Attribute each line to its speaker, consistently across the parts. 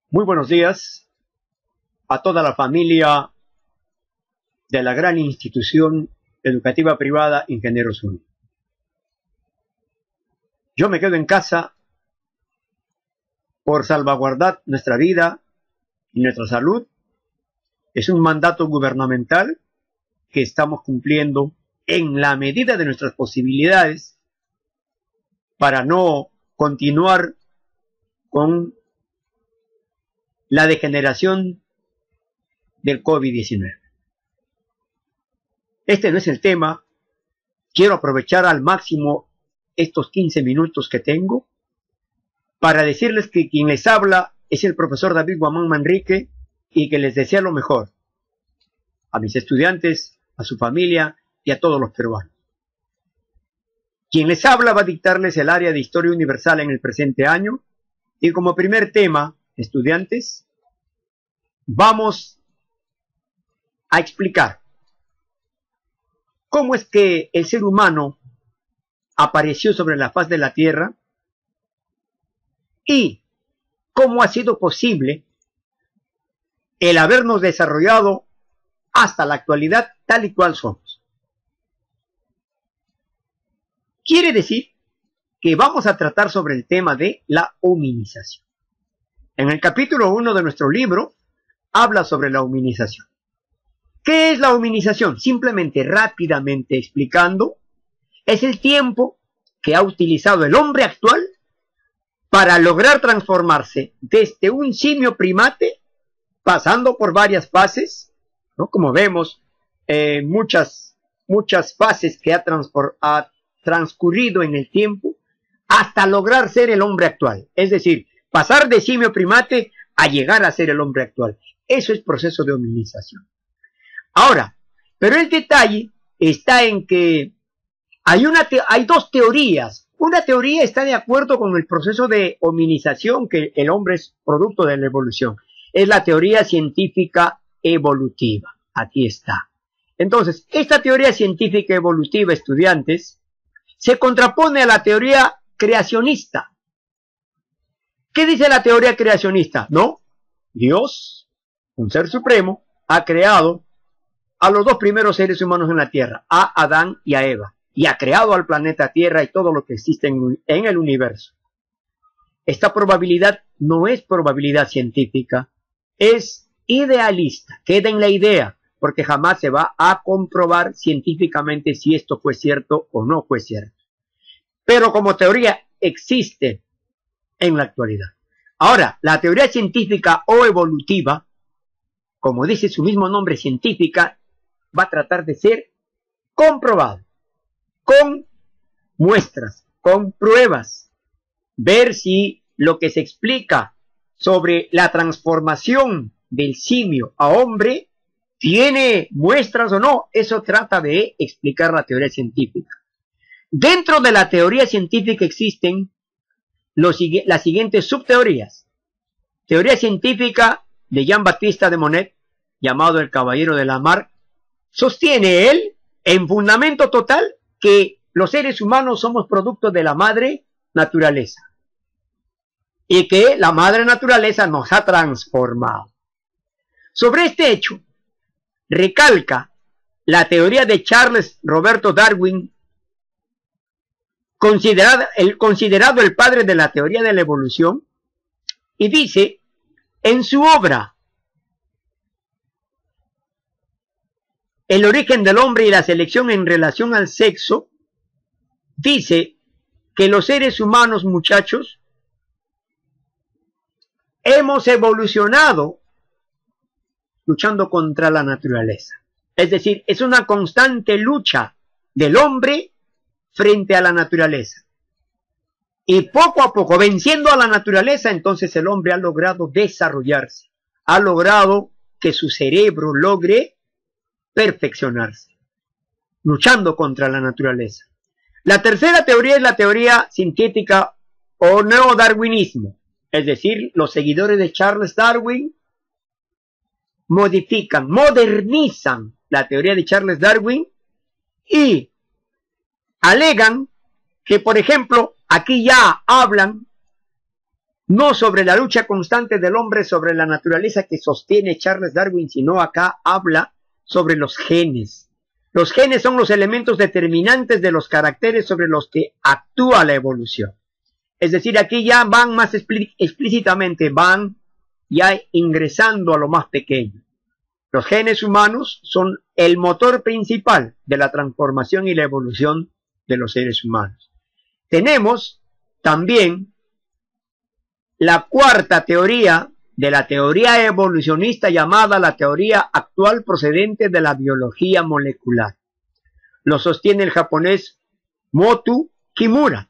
Speaker 1: Muy buenos días a toda la familia de la gran institución educativa privada Ingenieros Unidos. Yo me quedo en casa por salvaguardar nuestra vida y nuestra salud. Es un mandato gubernamental que estamos cumpliendo en la medida de nuestras posibilidades para no continuar con la degeneración del COVID-19. Este no es el tema. Quiero aprovechar al máximo estos 15 minutos que tengo para decirles que quien les habla es el profesor David Guamán Manrique y que les desea lo mejor a mis estudiantes, a su familia y a todos los peruanos. Quien les habla va a dictarles el área de Historia Universal en el presente año y como primer tema, estudiantes, vamos a explicar cómo es que el ser humano apareció sobre la faz de la Tierra y cómo ha sido posible el habernos desarrollado hasta la actualidad tal y cual somos. Quiere decir que vamos a tratar sobre el tema de la hominización. En el capítulo 1 de nuestro libro habla sobre la hominización. ¿Qué es la hominización? Simplemente, rápidamente explicando, es el tiempo que ha utilizado el hombre actual para lograr transformarse desde un simio primate, pasando por varias fases, ¿no? Como vemos, muchas fases que ha transcurrido en el tiempo, hasta lograr ser el hombre actual. Es decir, pasar de simio primate a llegar a ser el hombre actual. Eso es proceso de hominización. Ahora, pero el detalle está en que hay dos teorías. Una teoría está de acuerdo con el proceso de hominización, que el hombre es producto de la evolución. Es la teoría científica evolutiva. Aquí está. Entonces, esta teoría científica evolutiva, estudiantes, se contrapone a la teoría creacionista. ¿Qué dice la teoría creacionista? No, Dios, un ser supremo, ha creado a los dos primeros seres humanos en la Tierra, a Adán y a Eva, y ha creado al planeta Tierra y todo lo que existe en el universo. Esta probabilidad no es probabilidad científica, es idealista, queda en la idea, porque jamás se va a comprobar científicamente si esto fue cierto o no fue cierto. Pero como teoría existe en la actualidad. Ahora, la teoría científica o evolutiva, como dice su mismo nombre, científica, va a tratar de ser comprobado, con muestras, con pruebas, ver si lo que se explica sobre la transformación del simio a hombre tiene muestras o no. Eso trata de explicar la teoría científica. Dentro de la teoría científica existen las siguientes subteorías. Teoría científica de Jean-Baptiste de Monod, llamado el Caballero de la Mar, sostiene él, en fundamento total, que los seres humanos somos producto de la madre naturaleza y que la madre naturaleza nos ha transformado. Sobre este hecho, recalca la teoría de Charles Roberto Darwin, considerado el padre de la teoría de la evolución, y dice en su obra El origen del hombre y la selección en relación al sexo, dice que los seres humanos, muchachos, hemos evolucionado luchando contra la naturaleza. Es decir, es una constante lucha del hombre frente a la naturaleza. Y poco a poco, venciendo a la naturaleza, entonces el hombre ha logrado desarrollarse. Ha logrado que su cerebro logre perfeccionarse, luchando contra la naturaleza. La tercera teoría es la teoría sintética o neodarwinismo. Es decir, los seguidores de Charles Darwin modifican, modernizan la teoría de Charles Darwin y alegan que, por ejemplo, aquí ya hablan no sobre la lucha constante del hombre sobre la naturaleza que sostiene Charles Darwin, sino acá habla sobre los genes. Los genes son los elementos determinantes de los caracteres sobre los que actúa la evolución. Es decir, aquí ya van más explícitamente, van ya ingresando a lo más pequeño. Los genes humanos son el motor principal de la transformación y la evolución de los seres humanos. Tenemos también la cuarta teoría de la teoría evolucionista llamada la teoría actual procedente de la biología molecular. Lo sostiene el japonés Moto Kimura.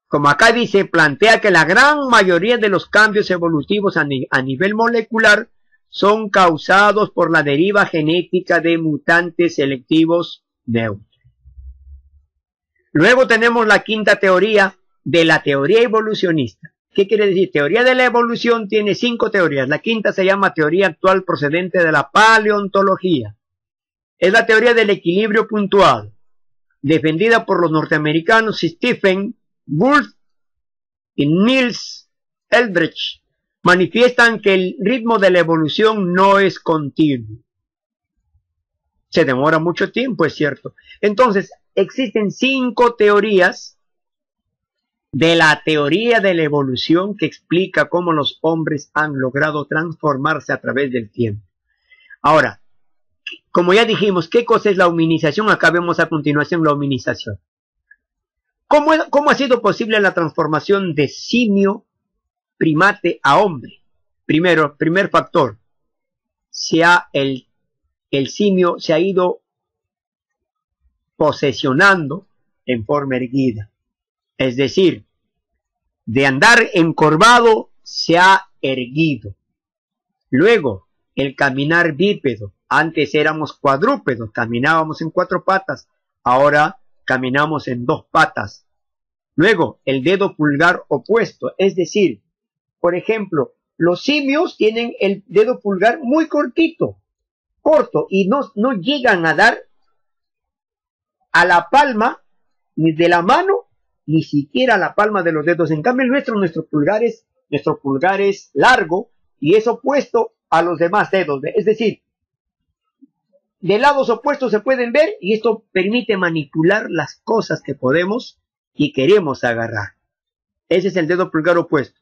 Speaker 1: Como acá dice, plantea que la gran mayoría de los cambios evolutivos a nivel molecular son causados por la deriva genética de mutantes selectivos neutros. Luego tenemos la quinta teoría de la teoría evolucionista. ¿Qué quiere decir? Teoría de la evolución tiene 5 teorías. La quinta se llama teoría actual procedente de la paleontología. Es la teoría del equilibrio puntual, defendida por los norteamericanos Stephen Gould y Niels Eldredge. Manifiestan que el ritmo de la evolución no es continuo. Se demora mucho tiempo, es cierto. Entonces, existen 5 teorías de la teoría de la evolución que explica cómo los hombres han logrado transformarse a través del tiempo. Ahora, como ya dijimos, ¿qué cosa es la hominización? Acá vemos a continuación la hominización. ¿Cómo ha sido posible la transformación de simio primate a hombre? Primer factor, el simio se ha ido posesionando en forma erguida. Es decir, de andar encorvado se ha erguido. Luego, el caminar bípedo. Antes éramos cuadrúpedos, caminábamos en 4 patas. Ahora caminamos en 2 patas. Luego, el dedo pulgar opuesto. Es decir, por ejemplo, los simios tienen el dedo pulgar muy corto, y no llegan a dar a la palma ni de la mano, ni siquiera a la palma de los dedos. En cambio, nuestro pulgar es largo y es opuesto a los demás dedos. Es decir, de lados opuestos se pueden ver y esto permite manipular las cosas que podemos y queremos agarrar. Ese es el dedo pulgar opuesto.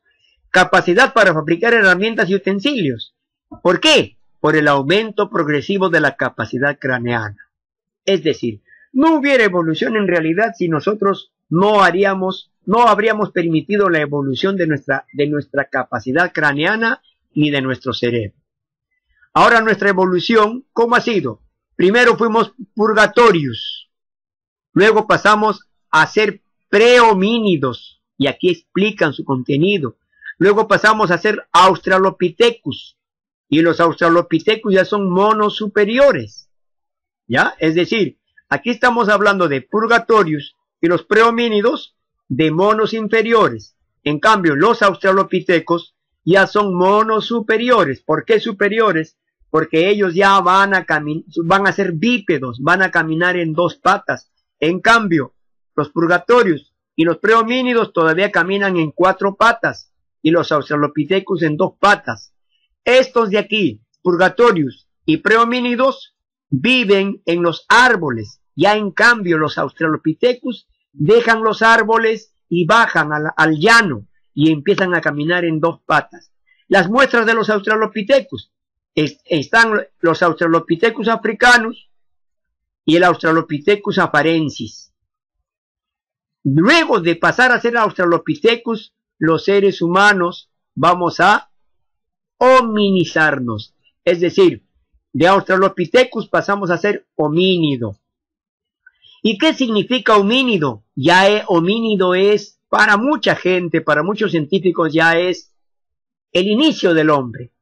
Speaker 1: Capacidad para fabricar herramientas y utensilios. ¿Por qué? Por el aumento progresivo de la capacidad craneana. Es decir, no hubiera evolución en realidad si nosotros no habríamos permitido la evolución de nuestra capacidad craneana ni de nuestro cerebro. Ahora nuestra evolución, ¿cómo ha sido? Primero fuimos purgatorios, luego pasamos a ser prehomínidos, y aquí explican su contenido. Luego pasamos a ser australopithecus, y los australopithecus ya son monos superiores, ¿ya? Es decir, aquí estamos hablando de purgatorios y los prehomínidos de monos inferiores. En cambio, los australopithecus ya son monos superiores. ¿Por qué superiores? Porque ellos ya van a ser bípedos, van a caminar en 2 patas. En cambio, los purgatorios y los prehomínidos todavía caminan en 4 patas y los australopithecus en 2 patas. Estos de aquí, purgatorios y prehomínidos, viven en los árboles. Ya en cambio, los australopithecus dejan los árboles y bajan al llano y empiezan a caminar en 2 patas. Las muestras de los australopithecus están los australopithecus africanos y el australopithecus afarensis. Luego de pasar a ser australopithecus, los seres humanos vamos a hominizarnos. Es decir, de australopithecus pasamos a ser homínido. ¿Y qué significa homínido? Homínido es, para mucha gente, para muchos científicos, ya es el inicio del hombre.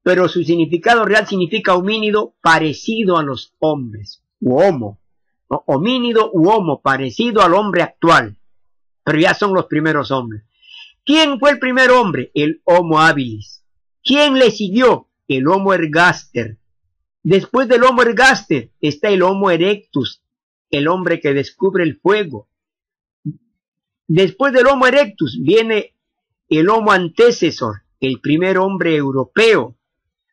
Speaker 1: Pero su significado real significa homínido parecido a los hombres, u homo. ¿No? Homínido u homo, parecido al hombre actual. Pero ya son los primeros hombres. ¿Quién fue el primer hombre? El Homo habilis. ¿Quién le siguió? El Homo ergaster. Después del Homo ergaster está el Homo erectus, el hombre que descubre el fuego. Después del Homo erectus viene el Homo antecesor, el primer hombre europeo.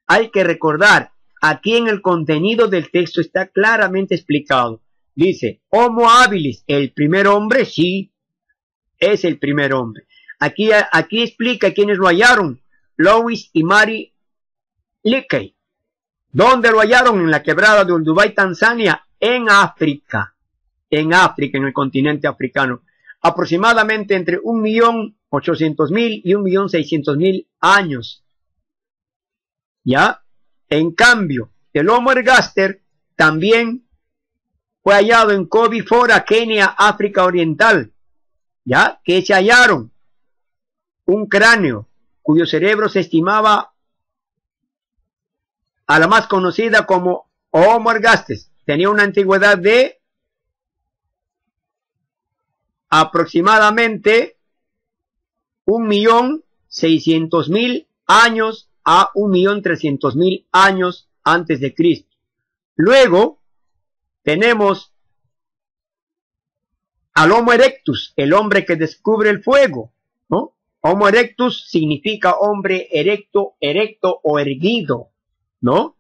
Speaker 1: Hay que recordar, aquí en el contenido del texto está claramente explicado. Dice, Homo habilis, el primer hombre, sí, es el primer hombre. Aquí explica quiénes lo hallaron, Louis y Mary Leakey. ¿Dónde lo hallaron? En la quebrada de Olduvai, Tanzania, en África, en el continente africano. Aproximadamente entre 1.800.000 y 1.600.000 años. ¿Ya? En cambio, el Homo ergaster también fue hallado en Kobe Fora, Kenia, África Oriental. ¿Ya? Que se hallaron un cráneo cuyo cerebro se estimaba a la más conocida como Homo ergaster. Tenía una antigüedad de aproximadamente 1.600.000 años a 1.300.000 años antes de Cristo. Luego tenemos al Homo erectus, el hombre que descubre el fuego, ¿no? Homo erectus significa hombre erecto, o erguido, ¿no?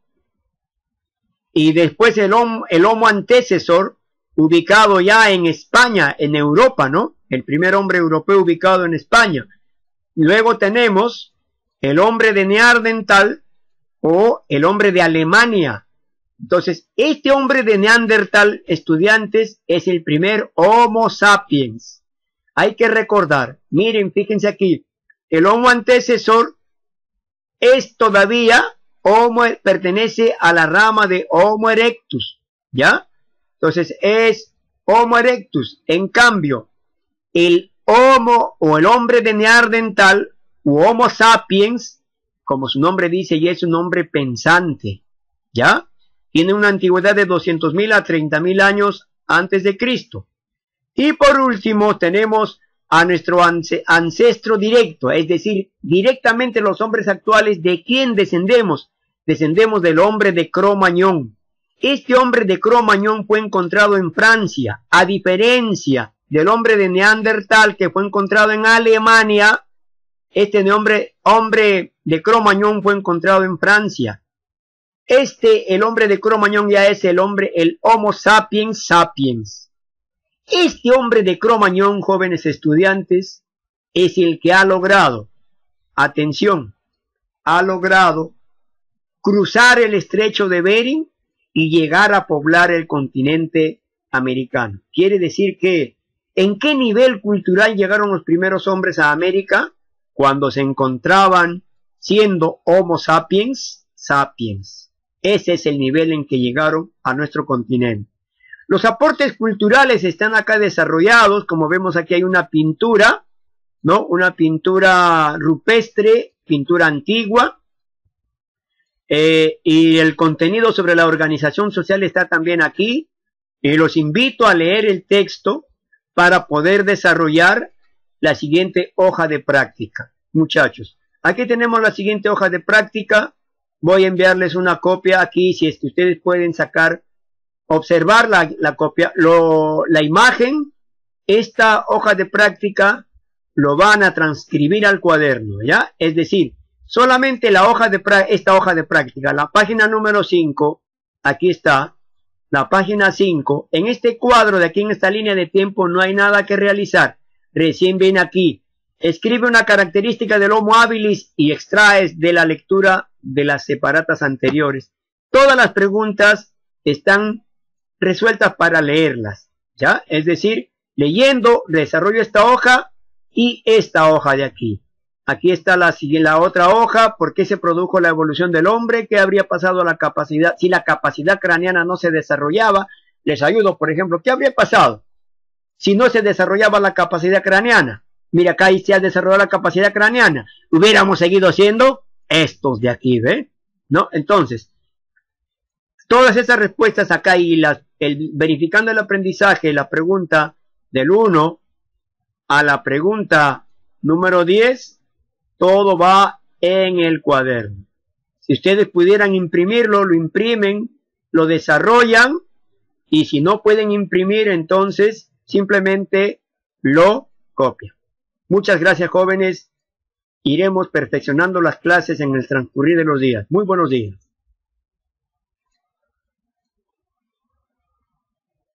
Speaker 1: Y después el Homo antecesor, ubicado ya en España, en Europa, ¿no? El primer hombre europeo ubicado en España. Luego tenemos el hombre de Neandertal o el hombre de Alemania. Entonces, este hombre de Neandertal, estudiantes, es el primer Homo sapiens. Hay que recordar, miren, fíjense aquí, el Homo antecesor es todavía pertenece a la rama de Homo erectus, ¿ya? Entonces es Homo erectus. En cambio, el Homo o el hombre de Neandertal u Homo sapiens, como su nombre dice, ya es un hombre pensante, ¿ya? Tiene una antigüedad de 200.000 a 30.000 años antes de Cristo. Y por último tenemos a nuestro ancestro directo, es decir, directamente los hombres actuales. ¿De quién descendemos? Descendemos del hombre de Cro-Magnon. Este hombre de Cro-Magnon fue encontrado en Francia, a diferencia del hombre de Neandertal que fue encontrado en Alemania. Este hombre de Cro-Magnon fue encontrado en Francia. El hombre de Cro-Magnon ya es el Homo sapiens sapiens. Este hombre de Cro-Magnon, jóvenes estudiantes, es el que ha logrado, atención, ha logrado cruzar el estrecho de Bering y llegar a poblar el continente americano. Quiere decir que, ¿en qué nivel cultural llegaron los primeros hombres a América? Cuando se encontraban siendo Homo sapiens sapiens. Ese es el nivel en que llegaron a nuestro continente. Los aportes culturales están acá desarrollados, como vemos aquí hay una pintura, ¿no? Una pintura rupestre, pintura antigua, y el contenido sobre la organización social está también aquí, y los invito a leer el texto para poder desarrollar la siguiente hoja de práctica. Muchachos, aquí tenemos la siguiente hoja de práctica. Voy a enviarles una copia aquí, si es que ustedes pueden observar la copia, la imagen. Esta hoja de práctica lo van a transcribir al cuaderno, ¿ya? Es decir, solamente esta hoja de práctica, la página número 5, aquí está, la página 5, en este cuadro de aquí en esta línea de tiempo no hay nada que realizar. Recién viene aquí, escribe una característica del Homo habilis y extraes de la lectura de las separatas anteriores. Todas las preguntas están resueltas para leerlas, ¿ya? Es decir, leyendo, desarrollo esta hoja y esta hoja de aquí. Aquí está la otra hoja, ¿por qué se produjo la evolución del hombre? ¿Qué habría pasado a la capacidad? Si la capacidad craneana no se desarrollaba, les ayudo, por ejemplo, ¿qué habría pasado si no se desarrollaba la capacidad craneana? Mira, acá se ha desarrollado la capacidad craneana. Hubiéramos seguido siendo estos de aquí, ¿ve? ¿No? Entonces, todas esas respuestas acá y verificando el aprendizaje, la pregunta del 1 a la pregunta número 10, todo va en el cuaderno. Si ustedes pudieran imprimirlo, lo imprimen, lo desarrollan, y si no pueden imprimir, entonces simplemente lo copian. Muchas gracias, jóvenes. iremos perfeccionando las clases en el transcurrir de los días. Muy buenos días.